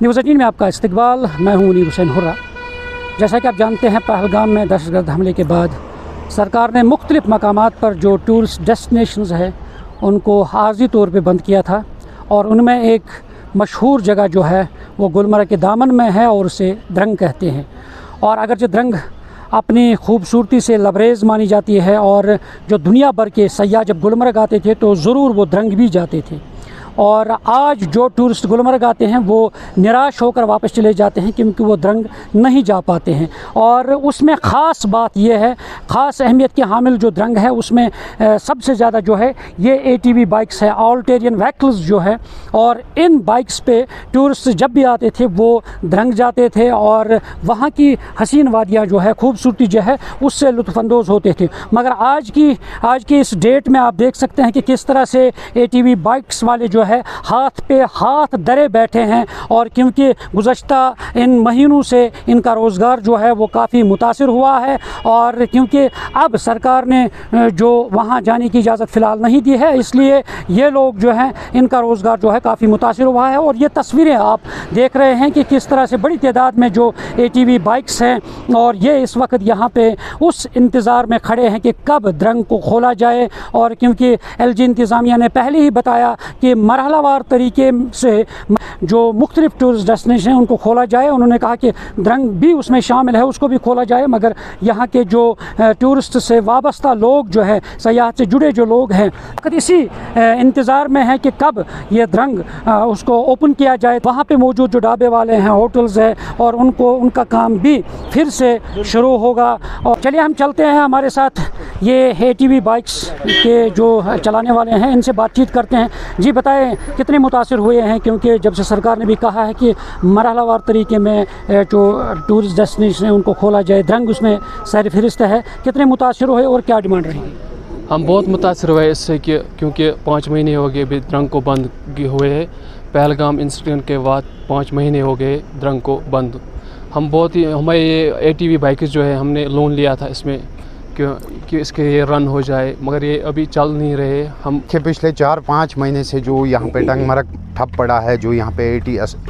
News 18 में आपका इस्तकबाल। मैं हूं मुनीर हुसैन हुर्रा। जैसा कि आप जानते हैं, पहलगाम में दहशतगर्द हमले के बाद सरकार ने मुख्तलिफ़ मकामात पर जो टूरिस्ट डेस्टिनेशंस है उनको आर्जी तौर पे बंद किया था, और उनमें एक मशहूर जगह जो है वो गुलमर्ग के दामन में है और उसे द्रंग कहते हैं। और अगरचे द्रंग अपनी खूबसूरती से लबरेज़ मानी जाती है, और जो दुनिया भर के सयाह जब गुलमर्ग आते थे तो ज़रूर वो द्रंग भी जाते थे। और आज जो टूरिस्ट गुलमर्ग आते हैं वो निराश होकर वापस चले जाते हैं क्योंकि वो द्रंग नहीं जा पाते हैं। और उसमें ख़ास बात यह है, ख़ास अहमियत के हामिल जो द्रंग है उसमें सबसे ज़्यादा जो है ये ATV बाइक्स है, ऑल टेरियन व्हीकल्स जो है। और इन बाइक्स पे टूरिस्ट जब भी आते थे वो द्रंग जाते थे और वहाँ की हसीन वादियाँ जो है, खूबसूरती जो है, उससे लुत्फ़अंदोज़ होते थे। मगर आज की इस डेट में आप देख सकते हैं कि किस तरह से ATV बाइक्स वाले जो है हाथ पे हाथ धरे बैठे हैं। और क्योंकि गुज़श्ता इन महीनों से इनका रोज़गार जो है वो काफ़ी मुतासिर हुआ है, और क्योंकि अब सरकार ने जो वहाँ जाने की इजाज़त फ़िलहाल नहीं दी है, इसलिए ये लोग जो हैं इनका रोज़गार जो है काफ़ी मुतासिर हुआ है। और ये तस्वीरें आप देख रहे हैं कि किस तरह से बड़ी तादाद में जो ATV बाइक्स हैं, और ये इस वक्त यहाँ पे उस इंतज़ार में खड़े हैं कि कब द्रंग को खोला जाए। और क्योंकि LG इंतज़ामिया ने पहले ही बताया कि मरहलावार तरीके से जो मुख्तलिफ टूरिस्ट डेस्टिनेशन हैं उनको खोला जाए। उन्होंने कहा कि द्रंग भी उसमें शामिल है, उसको भी खोला जाए। मगर यहाँ के जो टूरिस्ट से वाबस्ता लोग जो है, सयाहत से जुड़े जो लोग हैं, इसी इंतज़ार में है कि कब ये द्रंग उसको ओपन किया जाए। वहाँ पे मौजूद जो ढाबे वाले हैं, होटल्स हैं, और उनका काम भी फिर से शुरू होगा। और चलिए हम चलते हैं, हमारे साथ ये ATV बाइक्स के जो चलाने वाले हैं इनसे बातचीत करते हैं। जी बताएं, कितने मुतासिर हुए हैं, क्योंकि जब से सरकार ने भी कहा है कि मरहलावार तरीके में जो टूरिस्ट डेस्टिनेशन है उनको खोला जाए, द्रंग उसमें सर फहरिस्त है, कितने मुतासिर हुए और क्या डिमांड रहेगी? हम बहुत मुतासिर हुए इससे कि क्योंकि 5 महीने हो गए भी द्रंग को बंद हुए हैं। पहलगाम इंसिडेंट के बाद 5 महीने हो गए द्रंग को बंद। हम बहुत ही, हमारे ये ATV बाइक्स जो है हमने लोन लिया था इसमें कि इसके ये रन हो जाए, मगर ये अभी चल नहीं रहे। हम के पिछले 4-5 महीने से जो यहाँ पे टंगमरग ठप पड़ा है, जो यहाँ पे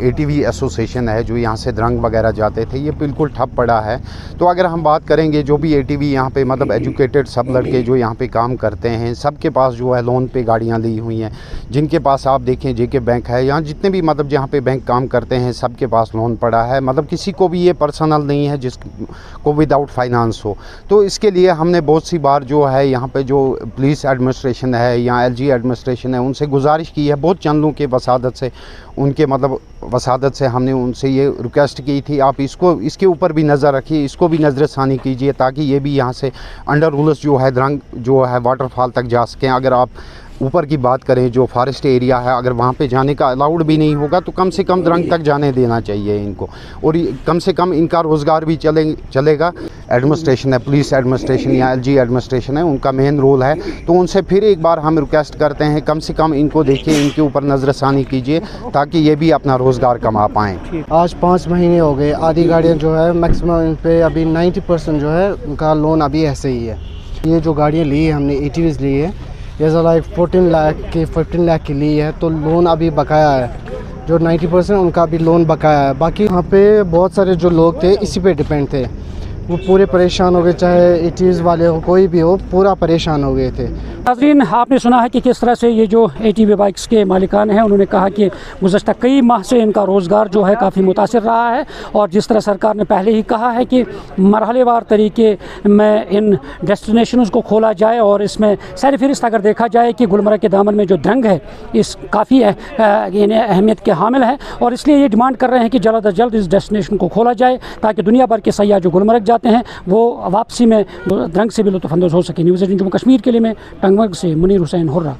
ATV एसोसिएशन है, जो यहाँ से द्रंग वगैरह जाते थे, ये बिल्कुल ठप पड़ा है। तो अगर हम बात करेंगे जो भी ATV यहाँ पे मतलब एजुकेटेड सब लड़के जो यहाँ पे काम करते हैं, सबके पास जो है लोन पे गाड़ियाँ ली हुई हैं। जिनके पास आप देखें JK बैंक है, यहाँ जितने भी मतलब जहाँ पे बैंक काम करते हैं सबके पास लोन पड़ा है। मतलब किसी को भी ये पर्सनल नहीं है जिसको विदाउट फाइनेंस हो। तो इसके लिए हमने बहुत सी बार जो है यहाँ पे जो पुलिस एडमिनिस्ट्रेशन है या LG एडमिनिस्ट्रेशन है उनसे गुजारिश की है, बहुत चंदों के वसादत से, उनके मतलब वसादत से हमने उनसे ये रिक्वेस्ट की थी, आप इसके ऊपर भी नज़र रखिए, इसको भी नज़रसानी कीजिए, ताकि ये भी यहाँ से अंडर रूल्स जो है द्रंग जो है वाटरफॉल तक जा सकें। अगर आप ऊपर की बात करें, जो फॉरेस्ट एरिया है, अगर वहाँ पे जाने का अलाउड भी नहीं होगा तो कम से कम द्रंग तक जाने देना चाहिए इनको, और कम से कम इनका रोज़गार भी चलेगा। एडमिनिस्ट्रेशन है, पुलिस एडमिनिस्ट्रेशन या LG एडमिनिस्ट्रेशन है, उनका मेन रोल है। तो उनसे फिर एक बार हम रिक्वेस्ट करते हैं, कम से कम इनको देखिए, इनके ऊपर नज़रसानी कीजिए ताकि ये भी अपना रोज़गार कमा पाएँ। आज 5 महीने हो गए, आधी गाड़ियाँ जो है मैक्सिमम इन पर अभी 90% जो है उनका लोन अभी ऐसे ही है। ये जो गाड़ियाँ ली है हमने, ATVs ली है, जैसा लाइक 14 लाख की 15 लाख की ली है, तो लोन अभी बकाया है। जो 90% उनका भी लोन बकाया है। बाकी यहाँ पे बहुत सारे जो लोग थे इसी पे डिपेंड थे, वो पूरे परेशान हो गए, चाहे ATVs वाले हो, कोई भी हो, पूरा परेशान हो गए थे। नाज़रीन, आपने सुना है कि किस तरह से ये जो ATV बाइक्स के मालिकान हैं उन्होंने कहा कि गुज़श्ता कई माह से इनका रोज़गार जो है काफ़ी मुतासिर रहा है। और जिस तरह सरकार ने पहले ही कहा है कि मरहलेवार तरीके में इन डेस्टिनेशंस को खोला जाए, और इसमें सर फहरिस्त अगर देखा जाए कि गुलमर्ग के दामन में जो द्रंग है इस काफ़ी अहमियत के हामिल है। और इसलिए ये डिमांड कर रहे हैं कि जल्द अज जल्द इस डेस्टिनेशन को खोला जाए ताकि दुनिया भर के सयाह जो गुलमर्ग जाते हैं वो वापसी में द्रंग से भी लुत्फ़अंदोज़ हो सके। न्यूज़ 18 जम्मू कश्मीर के लिए मैं टंगमर्ग से मुनीर हुसैन हुर्रा।